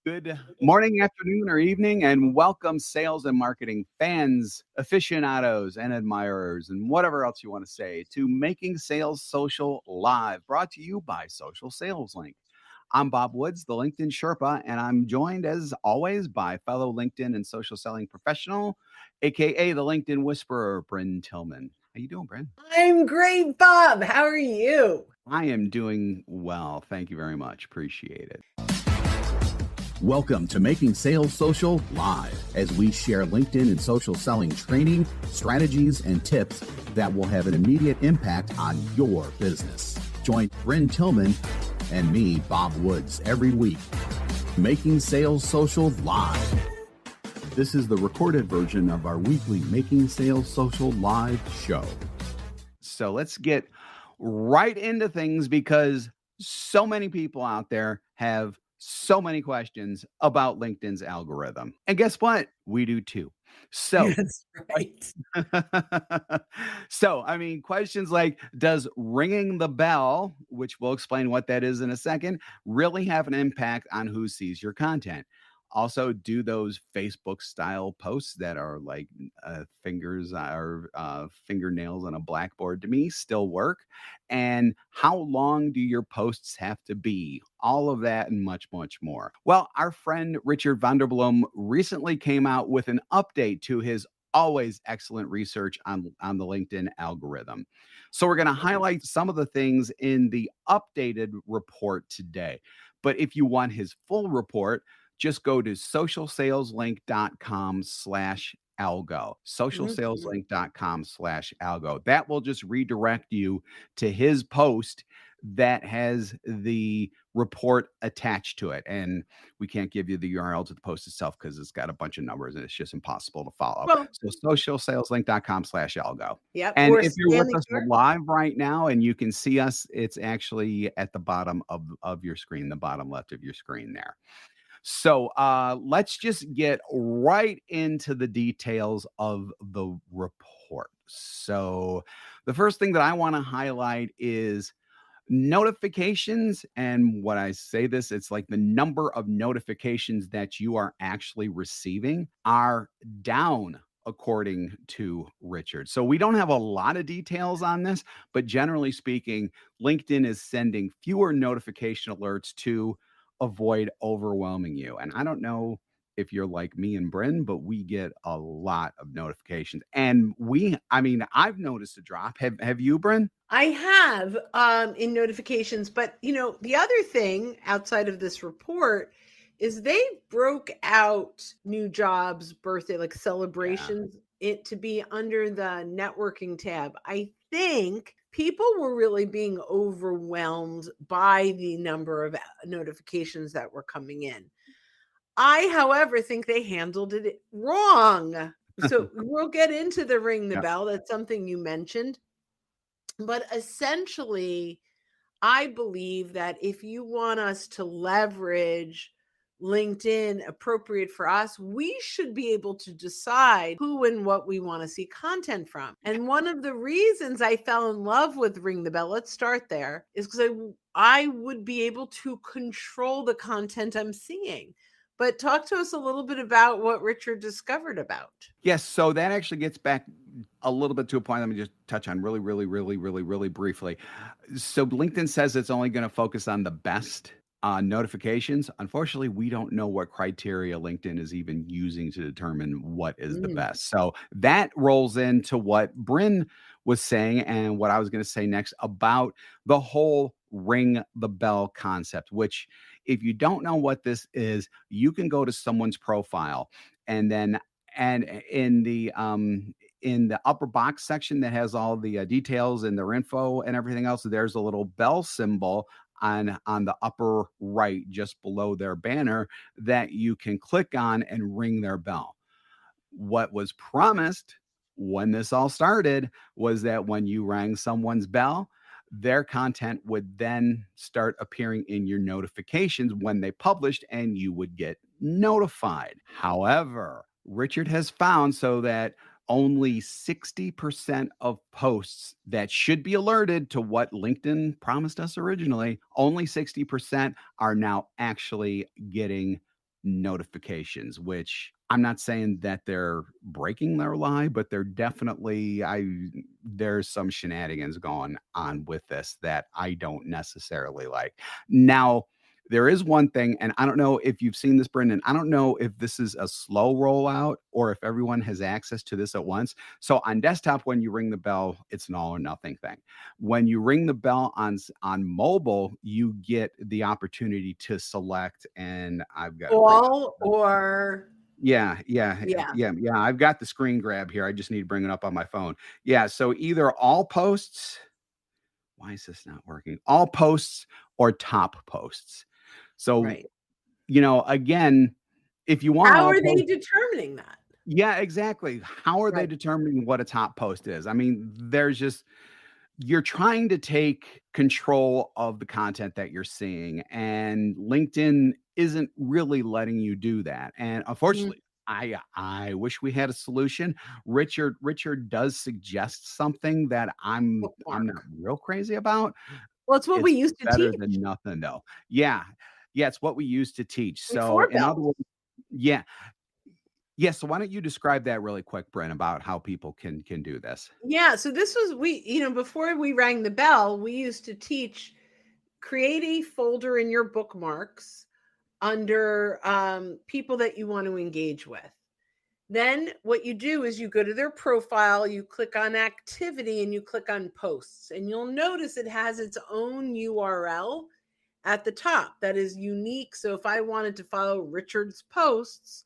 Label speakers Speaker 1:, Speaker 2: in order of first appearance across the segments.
Speaker 1: Good morning, afternoon, or evening, and welcome, sales and marketing fans, aficionados, and admirers, and whatever else you want to say, to Making Sales Social Live, brought to you by Social Sales Link. I'm Bob Woods, the LinkedIn Sherpa, and I'm joined, as always, by fellow LinkedIn and social selling professional, aka the LinkedIn Whisperer, Bryn Tillman. How you doing, Bryn?
Speaker 2: I'm great, Bob. How are you?
Speaker 1: I am doing well. Thank you very much. Appreciate it. Welcome to Making Sales Social Live, as we share LinkedIn and social selling training, strategies, and tips that will have an immediate impact on your business. Join Bryn Tillman and me, Bob Woods, every week. Making Sales Social Live. This is the recorded version of our weekly Making Sales Social Live show. So let's get right into things, because so many people out there have so many questions about LinkedIn's algorithm. And guess what? We do too. So,
Speaker 2: That's right.
Speaker 1: questions like, does ringing the bell, which we'll explain what that is in a second, really have an impact on who sees your content? Also, do those Facebook style posts that are like fingers or fingernails on a blackboard to me still work? And how long do your posts have to be? All of that and much, much more. Well, our friend Richard Vanderbloem recently came out with an update to his always excellent research on the LinkedIn algorithm. So we're going to highlight some of the things in the updated report today. But if you want his full report, just go to socialsaleslink.com/algo. Socialsaleslink.com/algo. That will just redirect you to his post that has the report attached to it. And we can't give you the URL to the post itself because it's got a bunch of numbers and it's just impossible to follow.
Speaker 2: Well,
Speaker 1: So socialsaleslink.com/algo.
Speaker 2: yep.
Speaker 1: And
Speaker 2: Or
Speaker 1: if you're with
Speaker 2: Stanley
Speaker 1: us
Speaker 2: Short.
Speaker 1: live right now and you can see us, it's actually at the bottom of your screen, the bottom left of your screen there. So let's just get right into the details of the report. So the first thing that I want to highlight is notifications. And when I say this, it's like the number of notifications that you are actually receiving are down, according to Richard. So we don't have a lot of details on this, but generally speaking, LinkedIn is sending fewer notification alerts to avoid overwhelming you. And I don't know if you're like me and Bryn, but we get a lot of notifications. And I've noticed a drop. Have you, Bryn?
Speaker 2: I have in notifications, but the other thing outside of this report is they broke out new jobs, birthday, like
Speaker 1: Yeah.
Speaker 2: celebrations, it to be under the networking tab. I think people were really being overwhelmed by the number of notifications that were coming in. I, however, think they handled it wrong. So we'll get into the ring the
Speaker 1: Yeah.
Speaker 2: bell. That's something you mentioned. But essentially, I believe that if you want us to leverage LinkedIn appropriate for us, we should be able to decide who and what we want to see content from. And one of the reasons I fell in love with Ring the Bell, let's start there, is because I would be able to control the content I'm seeing. But talk to us a little bit about what Richard discovered about.
Speaker 1: Yes, so that actually gets back a little bit to a point. Let me just touch on really, really, really, really, really briefly. So LinkedIn says it's only going to focus on the best notifications. Unfortunately, we don't know what criteria LinkedIn is even using to determine what is the best. So that rolls into what Bryn was saying and what I was going to say next about the whole ring the bell concept, which, if you don't know what this is, you can go to someone's profile and then and in the upper box section that has all the details and their info and everything else, there's a little bell symbol on the upper right, just below their banner, that you can click on and ring their bell. What was promised when this all started was that when you rang someone's bell, their content would then start appearing in your notifications when they published, and you would get notified. However, Richard has found so that only 60% of posts that should be alerted to what LinkedIn promised us originally, only 60% are now actually getting notifications, which I'm not saying that they're breaking their lie, but they're definitely there's some shenanigans going on with this that I don't necessarily like. Now, there is one thing, and I don't know if you've seen this, Brendan. I don't know if this is a slow rollout or if everyone has access to this at once. So on desktop, when you ring the bell, it's an all or nothing thing. When you ring the bell on mobile, you get the opportunity to select, and I've got to bring up.
Speaker 2: All or
Speaker 1: Yeah,
Speaker 2: yeah,
Speaker 1: yeah. I've got the screen grab here. I just need to bring it up on my phone. Yeah, so either all posts. Why is this not working? All posts or top posts. So,
Speaker 2: right.
Speaker 1: again, if you want
Speaker 2: How
Speaker 1: all
Speaker 2: are they
Speaker 1: posts,
Speaker 2: determining that?
Speaker 1: yeah, exactly. How are they
Speaker 2: Right.
Speaker 1: determining what a top post is? I mean, you're trying to take control of the content that you're seeing, and LinkedIn isn't really letting you do that. And
Speaker 2: Mm,
Speaker 1: unfortunately, I wish we had a solution. Richard does suggest something that I'm not
Speaker 2: bookmark.
Speaker 1: real crazy about.
Speaker 2: Well, it's what we
Speaker 1: It's
Speaker 2: used to
Speaker 1: better
Speaker 2: teach
Speaker 1: than nothing, though. Yeah. Yeah, it's what we used to teach. So,
Speaker 2: before
Speaker 1: in other
Speaker 2: bells.
Speaker 1: words, yeah. Yeah, so why don't you describe that really quick, Brent, about how people can do this?
Speaker 2: Yeah, so this was before we rang the bell, we used to teach create a folder in your bookmarks under people that you want to engage with. Then what you do is you go to their profile, you click on activity, and you click on posts. And you'll notice it has its own URL at the top that is unique. So if I wanted to follow Richard's posts,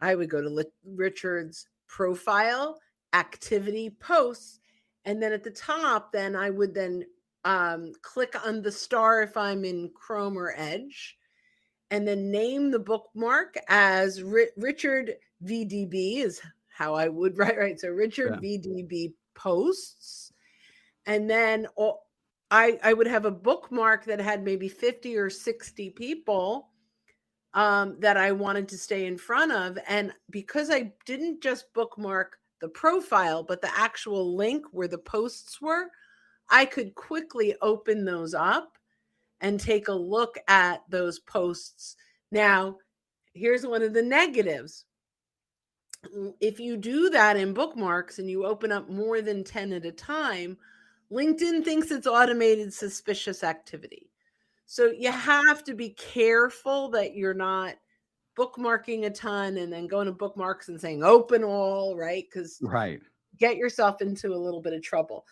Speaker 2: I would go to Richard's profile, activity, posts, and then at the top, then I would then click on the star if I'm in Chrome or Edge, and then name the bookmark as Richard VDB is how I would write. Right, so Richard
Speaker 1: Yeah.
Speaker 2: VDB posts, and then I would have a bookmark that had maybe 50 or 60 people that I wanted to stay in front of. And because I didn't just bookmark the profile, but the actual link where the posts were, I could quickly open those up and take a look at those posts. Now, here's one of the negatives. If you do that in bookmarks and you open up more than 10 at a time, LinkedIn thinks it's automated suspicious activity. So you have to be careful that you're not bookmarking a ton and then going to bookmarks and saying open all, right? Because
Speaker 1: Right.
Speaker 2: get yourself into a little bit of trouble.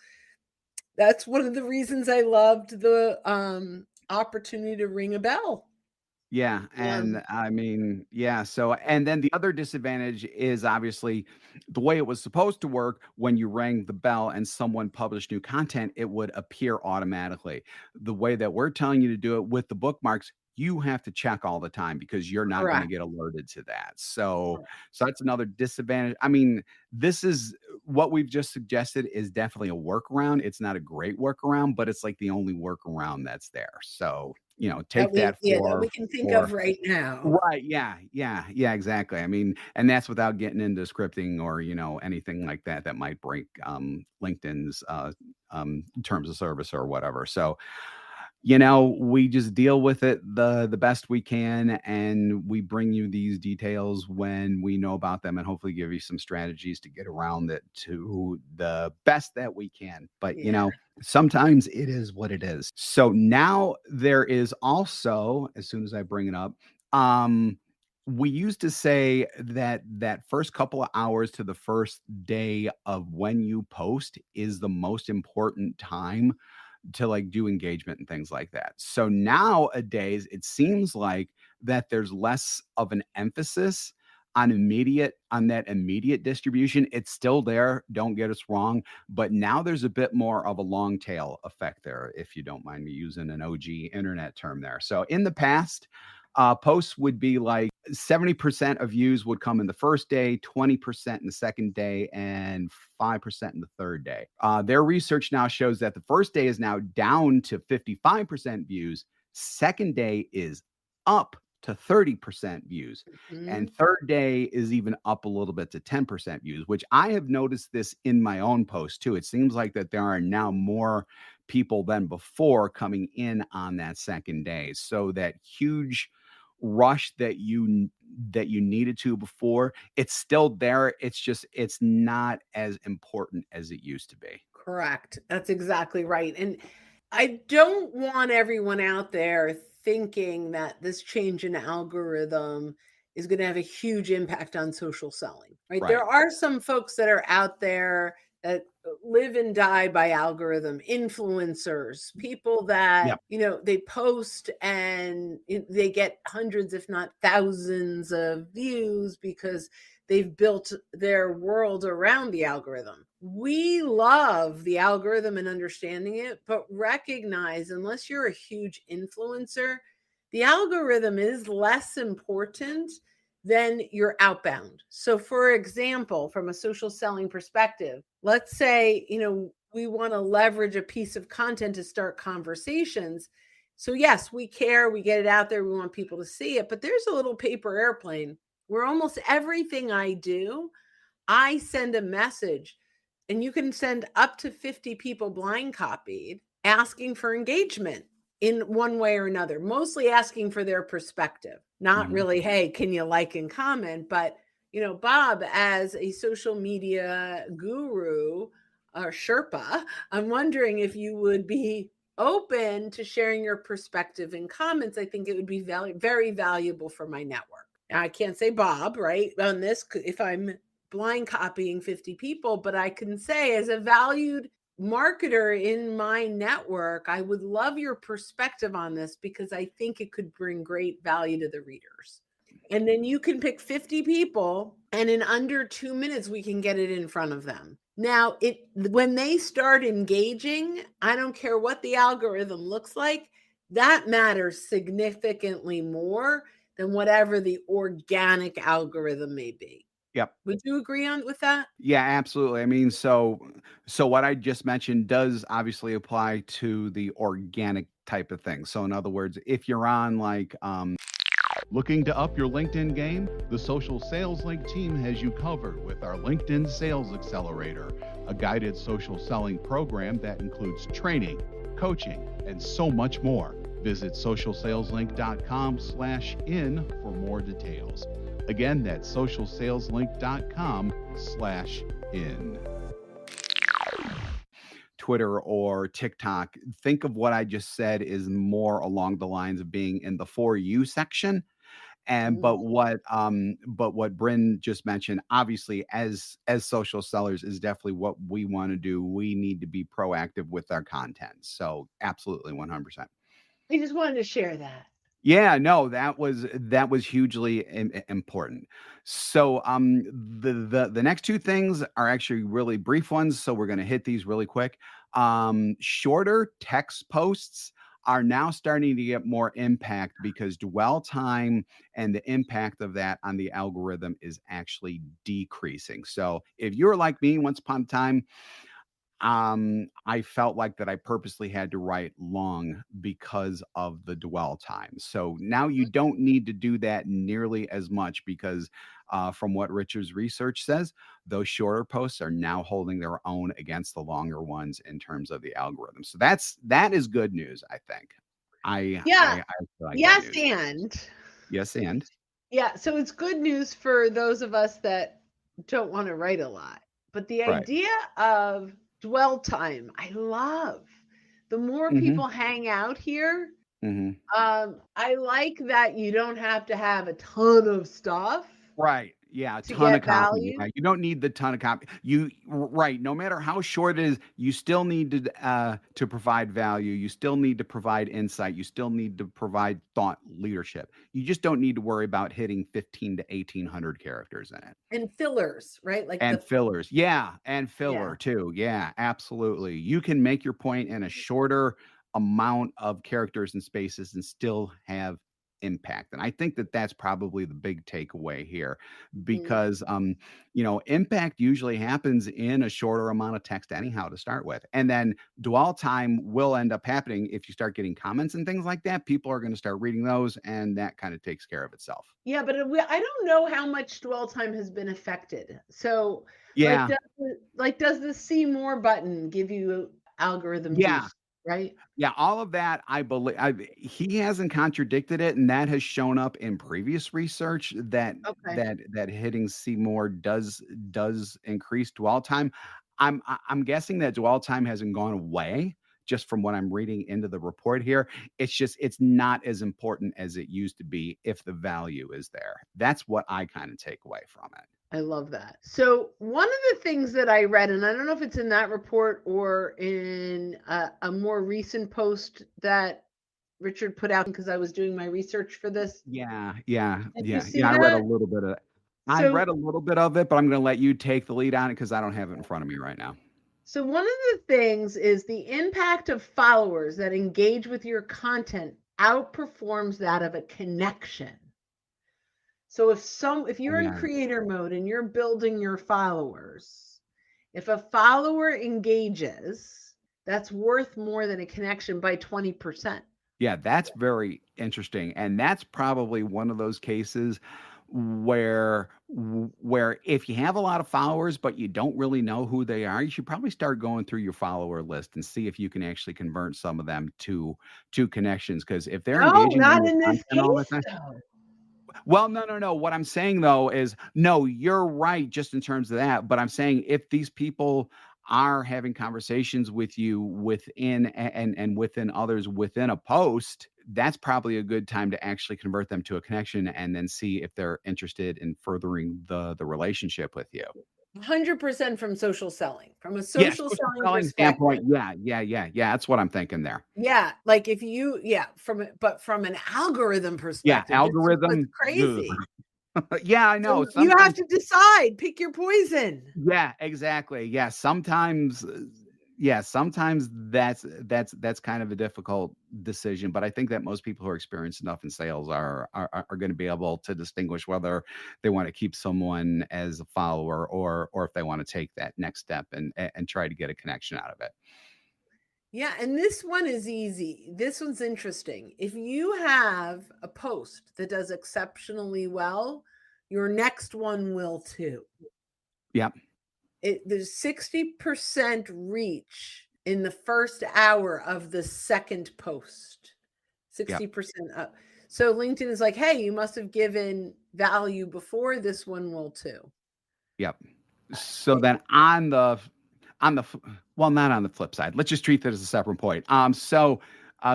Speaker 2: That's one of the reasons I loved the opportunity to ring a bell.
Speaker 1: Yeah, and I mean, yeah, so and then the other disadvantage is obviously the way it was supposed to work when you rang the bell and someone published new content, it would appear automatically. The way that we're telling you to do it with the bookmarks, you have to check all the time because you're not going to
Speaker 2: Correct.
Speaker 1: get alerted to that. So that's another disadvantage. I mean, this is what we've just suggested is definitely a workaround. It's not a great workaround, but it's like the only workaround that's there. So, take that
Speaker 2: That we can think
Speaker 1: for
Speaker 2: of right now.
Speaker 1: right, yeah, exactly. I mean, and that's without getting into scripting or, anything like that that might break, LinkedIn's, terms of service or whatever. So, we just deal with it the best we can, and we bring you these details when we know about them, and hopefully give you some strategies to get around it to the best that we can. But,
Speaker 2: Yeah.
Speaker 1: sometimes it is what it is. So now there is also, as soon as I bring it up, we used to say that first couple of hours to the first day of when you post is the most important time to like do engagement and things like that. So nowadays it seems like that there's less of an emphasis on that immediate distribution. It's still there, don't get us wrong, but now there's a bit more of a long tail effect there, if you don't mind me using an OG internet term there. So in the past, posts would be like 70% of views would come in the first day, 20% in the second day, and 5% in the third day. Their research now shows that the first day is now down to 55% views. Second day is up to 30% views. And
Speaker 2: Mhm.
Speaker 1: third day is even up a little bit to 10% views, which I have noticed this in my own post too. It seems like that there are now more people than before coming in on that second day. So that huge rush that you that you needed to before. It's still there. It's just it's not as important as it used to be.
Speaker 2: Correct. That's exactly right. And I don't want everyone out there thinking that this change in algorithm is going to have a huge impact on social selling, right? There
Speaker 1: Right.
Speaker 2: are some folks that are out there that live and die by algorithm, influencers, people that,
Speaker 1: Yep.
Speaker 2: they post and they get hundreds, if not thousands of views because they've built their world around the algorithm. We love the algorithm and understanding it, but recognize unless you're a huge influencer, the algorithm is less important than your outbound. So, for example, from a social selling perspective, let's say, we want to leverage a piece of content to start conversations. So, yes, we care, we get it out there, we want people to see it, but there's a little paper airplane where almost everything I do, I send a message, and you can send up to 50 people blind copied asking for engagement in one way or another, mostly asking for their perspective, not
Speaker 1: Mhm.
Speaker 2: really, hey, can you like and comment? But, Bob, as a social media guru or Sherpa, I'm wondering if you would be open to sharing your perspective in comments. I think it would be very valuable for my network. I can't say Bob, right, on this if I'm blind copying 50 people, but I can say as a valued marketer in my network, I would love your perspective on this because I think it could bring great value to the readers. And then you can pick 50 people, and in under 2 minutes we can get it in front of them. Now, when they start engaging, I don't care what the algorithm looks like, that matters significantly more than whatever the organic algorithm may be.
Speaker 1: Yep.
Speaker 2: Would you agree on with that?
Speaker 1: Yeah, absolutely. I mean, so what I just mentioned does obviously apply to the organic type of thing. So in other words, if you're on like looking to up your LinkedIn game, the Social Sales Link team has you covered with our LinkedIn Sales Accelerator, a guided social selling program that includes training, coaching, and so much more. Visit socialsaleslink.com/in for more details. Again, that's socialsaleslink.com/in. Twitter or TikTok, think of what I just said is more along the lines of being in the for you section. And
Speaker 2: Mm.
Speaker 1: but what Bryn just mentioned, obviously, as social sellers, is definitely what we want to do. We need to be proactive with our content. So absolutely 100%.
Speaker 2: I just wanted to share that.
Speaker 1: Yeah, no, that was hugely important. So, the next two things are actually really brief ones, so we're gonna hit these really quick. Shorter text posts are now starting to get more impact because dwell time and the impact of that on the algorithm is actually decreasing. So, if you're like me once upon a time, I felt like that I purposely had to write long because of the dwell time. So now you don't need to do that nearly as much because, from what Richard's research says, those shorter posts are now holding their own against the longer ones in terms of the algorithm. So that is good news, I think.
Speaker 2: Yeah.
Speaker 1: I feel like good
Speaker 2: Yes,
Speaker 1: news.
Speaker 2: and
Speaker 1: Yes, and
Speaker 2: yeah, so it's good news for those of us that don't want to write a lot. But the
Speaker 1: right.
Speaker 2: idea of dwell time, I love. The more
Speaker 1: Hmm.
Speaker 2: people hang out here,
Speaker 1: Hmm.
Speaker 2: I like that you don't have to have a ton of stuff
Speaker 1: Right. Yeah, a
Speaker 2: to
Speaker 1: ton of
Speaker 2: get
Speaker 1: copy.
Speaker 2: value.
Speaker 1: Yeah, you don't need the ton of copy. Right, no matter how short it is, you still need to provide value. You still need to provide insight. You still need to provide thought leadership. You just don't need to worry about hitting 15 to 1800 characters in it.
Speaker 2: And fillers, right? Like
Speaker 1: And
Speaker 2: the
Speaker 1: fillers. Yeah, and
Speaker 2: yeah.
Speaker 1: filler too. Yeah, absolutely. You can make your point in a shorter amount of characters and spaces and still have impact. And I think that that's probably the big takeaway here
Speaker 2: Mhm.
Speaker 1: because impact usually happens in a shorter amount of text anyhow to start with. And then dwell time will end up happening if you start getting comments and things like that. People are going to start reading those and that kind of takes care of itself.
Speaker 2: Yeah, but I don't know how much dwell time has been affected. So, like,
Speaker 1: Yeah.
Speaker 2: does the see more button give you algorithm
Speaker 1: Yeah.
Speaker 2: juice? right?
Speaker 1: Yeah, all of that, I believe he hasn't contradicted it, and that has shown up in previous research that
Speaker 2: Okay.
Speaker 1: hitting Seymour does increase dwell time. I'm guessing that dwell time hasn't gone away, just from what I'm reading into the report here. It's just it's not as important as it used to be if the value is there. That's what I kinda take away from it.
Speaker 2: I love that. So one of the things that I read, and I don't know if it's in that report or in a more recent post that Richard put out because I was doing my research for this.
Speaker 1: Yeah, yeah,
Speaker 2: Did you
Speaker 1: yeah,
Speaker 2: see
Speaker 1: yeah, I read a
Speaker 2: that?
Speaker 1: little bit of it. I
Speaker 2: So
Speaker 1: read a little bit of it, but I'm gonna let you take the lead on it because I don't have it in front of me right now.
Speaker 2: So one of the things is the impact of followers that engage with your content outperforms that of a connection. So if
Speaker 1: Oh,
Speaker 2: you're in
Speaker 1: yeah.
Speaker 2: creator mode and you're building your followers, if a follower engages, that's worth more than a connection by 20%.
Speaker 1: Yeah, that's very interesting, and that's probably one of those cases where if you have a lot of followers, but you don't really know who they are, you should probably start going through your follower list and see if you can actually convert some of them to connections. Because if they're
Speaker 2: No,
Speaker 1: engaging in
Speaker 2: not
Speaker 1: your
Speaker 2: in this
Speaker 1: content all the
Speaker 2: case
Speaker 1: time.
Speaker 2: though.
Speaker 1: Well, no, no, no. What I'm saying though is, no, you're right just in terms of that. But I'm saying if these people are having conversations with you within and within others within a post, that's probably a good time to actually convert them to a connection and then see if they're interested in furthering the relationship with you.
Speaker 2: 100% from social selling, from a
Speaker 1: Yeah,
Speaker 2: social
Speaker 1: social
Speaker 2: selling
Speaker 1: selling standpoint.
Speaker 2: perspective.
Speaker 1: Yeah, yeah, yeah, yeah. That's what I'm thinking there.
Speaker 2: Yeah, like if you, yeah, but from an algorithm
Speaker 1: Yeah,
Speaker 2: perspective, this is what's
Speaker 1: algorithm. Ugh.
Speaker 2: crazy.
Speaker 1: Yeah, I know.
Speaker 2: So you have
Speaker 1: Sometimes.
Speaker 2: to decide, pick your poison.
Speaker 1: Yeah, exactly. Yeah, sometimes yeah, sometimes that's kind of a difficult decision, but I think that most people who are experienced enough in sales are gonna be able to distinguish whether they wanna keep someone as a follower or if they wanna take that next step and try to get a connection out of it.
Speaker 2: Yeah, and this one is easy. This one's interesting. If you have a post that does exceptionally well, your next one will too.
Speaker 1: Yep,
Speaker 2: There's 60% reach in the first hour of the second post.
Speaker 1: yep,
Speaker 2: 60% up. So LinkedIn is like, hey, you must have given value before, this one will too.
Speaker 1: yep. So then on the f well, not on the flip side, let's just treat that as a separate point.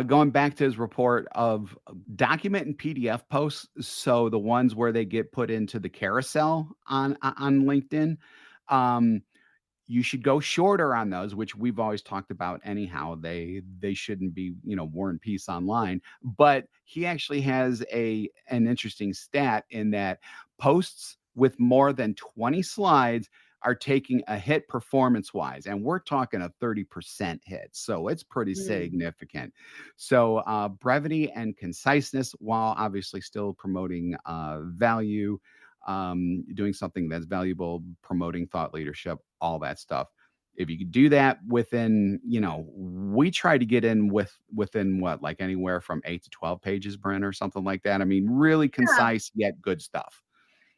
Speaker 1: Going back to his report of document and PDF posts, so the ones where they get put into the carousel on LinkedIn, um, you should go shorter on those, which we've always talked about anyhow. They shouldn't be, War and Peace online. But he actually has an interesting stat in that posts with more than 20 slides are taking a hit performance wise, and we're talking a 30% hit, so it's pretty
Speaker 2: Mm.
Speaker 1: significant. So brevity and conciseness, while obviously still promoting value, doing something that's valuable, promoting thought leadership, all that stuff. If you could do that within, we try to get in within what, like anywhere from 8 to 12 pages, Brent, or something like that. I mean, really
Speaker 2: Yeah.
Speaker 1: concise yet good stuff.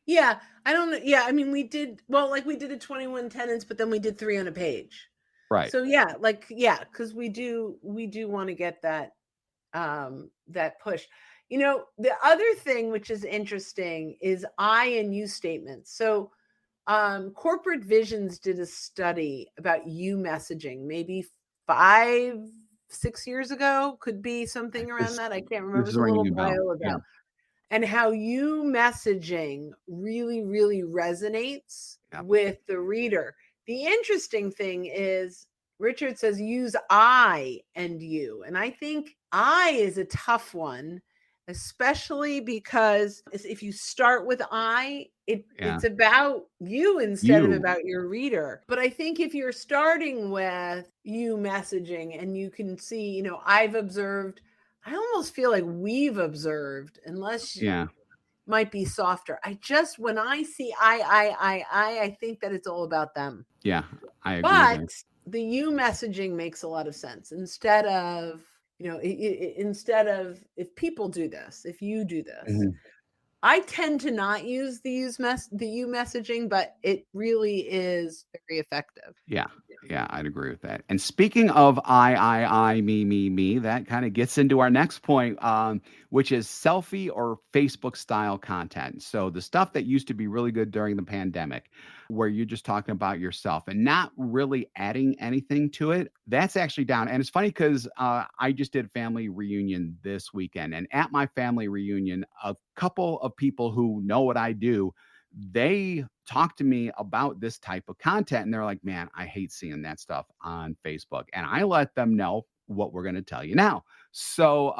Speaker 2: Yeah. I don't know. Yeah. I mean, we did a 21 tenants, but then we did 3 on a page.
Speaker 1: Right.
Speaker 2: So yeah, yeah, because we do want to get that push. The other thing which is interesting is I and you statements. So Corporate Visions did a study about you messaging maybe 5-6 years ago, could be something around
Speaker 1: This
Speaker 2: that. I can't remember.
Speaker 1: this
Speaker 2: It's
Speaker 1: is
Speaker 2: a little
Speaker 1: ringing a bell.
Speaker 2: while
Speaker 1: Yeah.
Speaker 2: ago. And how you messaging really, really resonates
Speaker 1: Yeah.
Speaker 2: with the reader. The interesting thing is Richard says use I and you. And I think I is a tough one, especially because if you start with I,
Speaker 1: Yeah.
Speaker 2: it's about you instead of
Speaker 1: You.
Speaker 2: about your reader. But I think if you're starting with you messaging and you can see, I've observed, I almost feel like we've observed, unless
Speaker 1: Yeah.
Speaker 2: might be softer. When I see I think that it's all about them.
Speaker 1: Yeah. I agree
Speaker 2: But
Speaker 1: there.
Speaker 2: the you messaging makes a lot of sense instead of, instead of if people do this, if you do this.
Speaker 1: Mhm.
Speaker 2: I tend to not use the you messaging, but it really is very effective.
Speaker 1: Yeah. Yeah, I'd agree with that. And speaking of I, me, that kind of gets into our next point, which is selfie or Facebook style content. So the stuff that used to be really good during the pandemic, where you're just talking about yourself and not really adding anything to it, that's actually down. And it's funny because I just did a family reunion this weekend. And at my family reunion, a couple of people who know what I do, they talk to me about this type of content and they're like, man, I hate seeing that stuff on Facebook. And I let them know what we're going to tell you now. So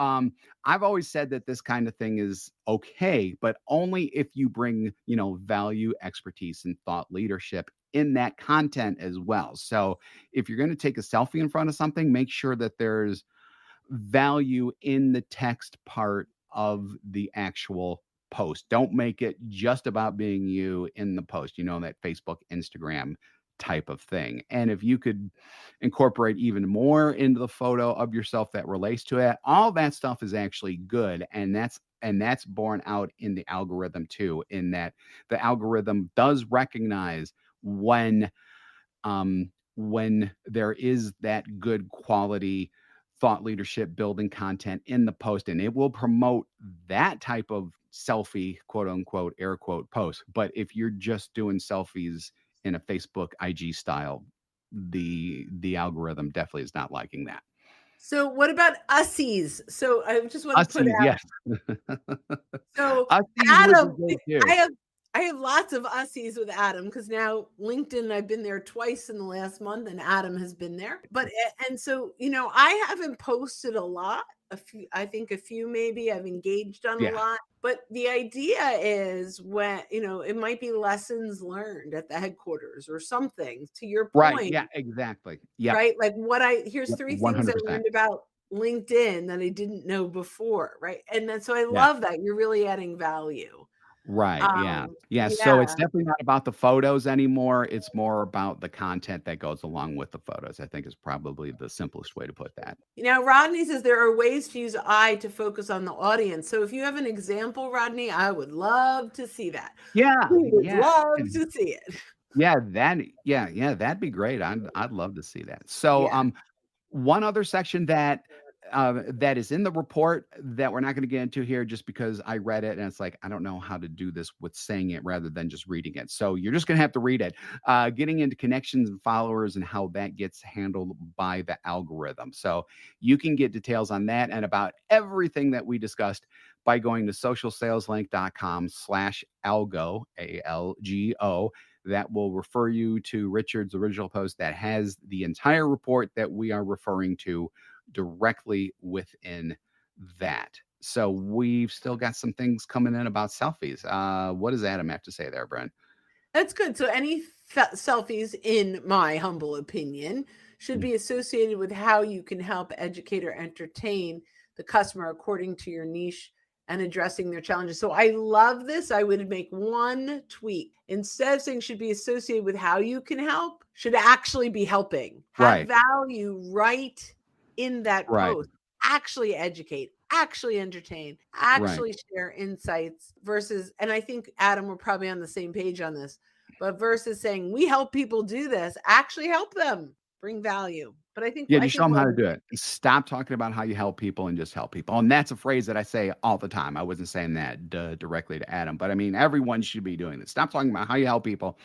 Speaker 1: I've always said that this kind of thing is okay, but only if you bring, value, expertise, and thought leadership in that content as well. So if you're going to take a selfie in front of something, make sure that there's value in the text part of the actual post. Don't make it just about being you in the post, that Facebook, Instagram type of thing. And if you could incorporate even more into the photo of yourself that relates to it, all that stuff is actually good. And that's borne out in the algorithm too, in that the algorithm does recognize when there is that good quality thought leadership building content in the post, and it will promote that type of selfie, quote unquote, air quote post. But if you're just doing selfies in a Facebook IG style, the algorithm definitely is not liking that.
Speaker 2: So what about ussies? So I just want to put
Speaker 1: Ussies,
Speaker 2: out.
Speaker 1: yes.
Speaker 2: So
Speaker 1: Ussies would
Speaker 2: Adam,
Speaker 1: be great too.
Speaker 2: I have I have lots of ussies with Adam because now LinkedIn, I've been there twice in the last month, and Adam has been there. But and so I haven't posted a lot. I think a few maybe. I've engaged on a
Speaker 1: Yeah.
Speaker 2: lot. But the idea is when it might be lessons learned at the headquarters or something. To your
Speaker 1: Right.
Speaker 2: point,
Speaker 1: Yeah, exactly. Yep.
Speaker 2: right? Like here's
Speaker 1: Yep.
Speaker 2: three things I
Speaker 1: 100%.
Speaker 2: learned about LinkedIn that I didn't know before, right? And then so I
Speaker 1: Yeah.
Speaker 2: love that you're really adding value.
Speaker 1: Right, yeah. Yeah, so it's
Speaker 2: Yeah.
Speaker 1: definitely not about the photos anymore, it's more about the content that goes along with the photos, I think is probably the simplest way to put that.
Speaker 2: Rodney says there are ways to use I to focus on the audience. So if you have an example, Rodney, I would love to see that.
Speaker 1: Yeah,
Speaker 2: We would
Speaker 1: yeah,
Speaker 2: love to see it.
Speaker 1: yeah, that'd be great, I'd love to see that. So,
Speaker 2: Yeah.
Speaker 1: one other section that is in the report that we're not going to get into here just because I read it and it's like I don't know how to do this with saying it rather than just reading it. So you're just going to have to read it. Getting into connections and followers and how that gets handled by the algorithm. So you can get details on that and about everything that we discussed by going to socialsaleslink.com/algo, ALGO. That will refer you to Richard's original post that has the entire report that we are referring to directly within that. So we've still got some things coming in about selfies. What does Adam have to say there, Brent?
Speaker 2: That's good. So any selfies, in my humble opinion, should be associated with how you can help educate or entertain the customer according to your niche and addressing their challenges. So I love this. I would make one tweak. Instead of saying should be associated with how you can help, should actually be helping. Have
Speaker 1: Right,
Speaker 2: value right in that
Speaker 1: right,
Speaker 2: post. Actually educate, actually entertain,
Speaker 1: right.
Speaker 2: actually share insights versus, and I think Adam, we're probably on the same page on this, but versus saying we help people do this, actually help them bring value. But I think
Speaker 1: Yeah,
Speaker 2: I
Speaker 1: just show
Speaker 2: think
Speaker 1: them
Speaker 2: we're
Speaker 1: how
Speaker 2: on
Speaker 1: to
Speaker 2: the
Speaker 1: do it. Stop talking about how you help people and just help people. And that's a phrase that I say all the time. I wasn't saying that directly to Adam, but I mean, everyone should be doing this. Stop talking about how you help people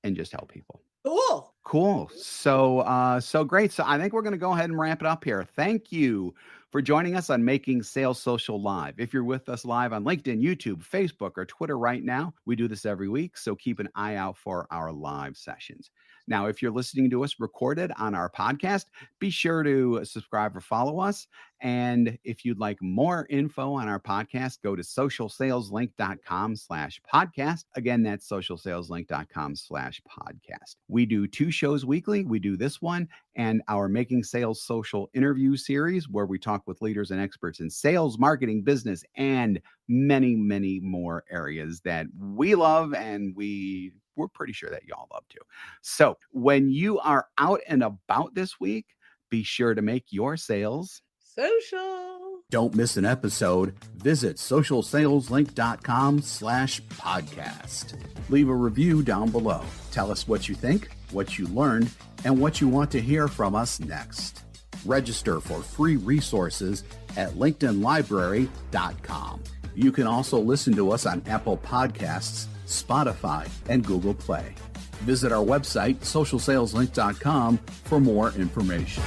Speaker 1: and just help people.
Speaker 2: cool.
Speaker 1: Cool. So great. So I think we're going to go ahead and wrap it up here. Thank you for joining us on Making Sales Social Live. If you're with us live on LinkedIn, YouTube, Facebook, or Twitter right now, we do this every week. So keep an eye out for our live sessions. Now, if you're listening to us recorded on our podcast, be sure to subscribe or follow us. And if you'd like more info on our podcast, go to socialsaleslink.com/podcast. Again, that's socialsaleslink.com/podcast. We do 2 shows weekly. We do this one and our Making Sales Social interview series, where we talk with leaders and experts in sales, marketing, business, and many, many more areas that we love and we're pretty sure that y'all love too. So when you are out and about this week, be sure to make your sales
Speaker 2: Social.
Speaker 1: Don't miss an episode. Visit socialsaleslink.com/podcast. Leave a review down below. Tell us what you think, what you learned, and what you want to hear from us next. Register for free resources at linkedinlibrary.com. You can also listen to us on Apple Podcasts, Spotify, and Google Play. Visit our website, socialsaleslink.com, for more information.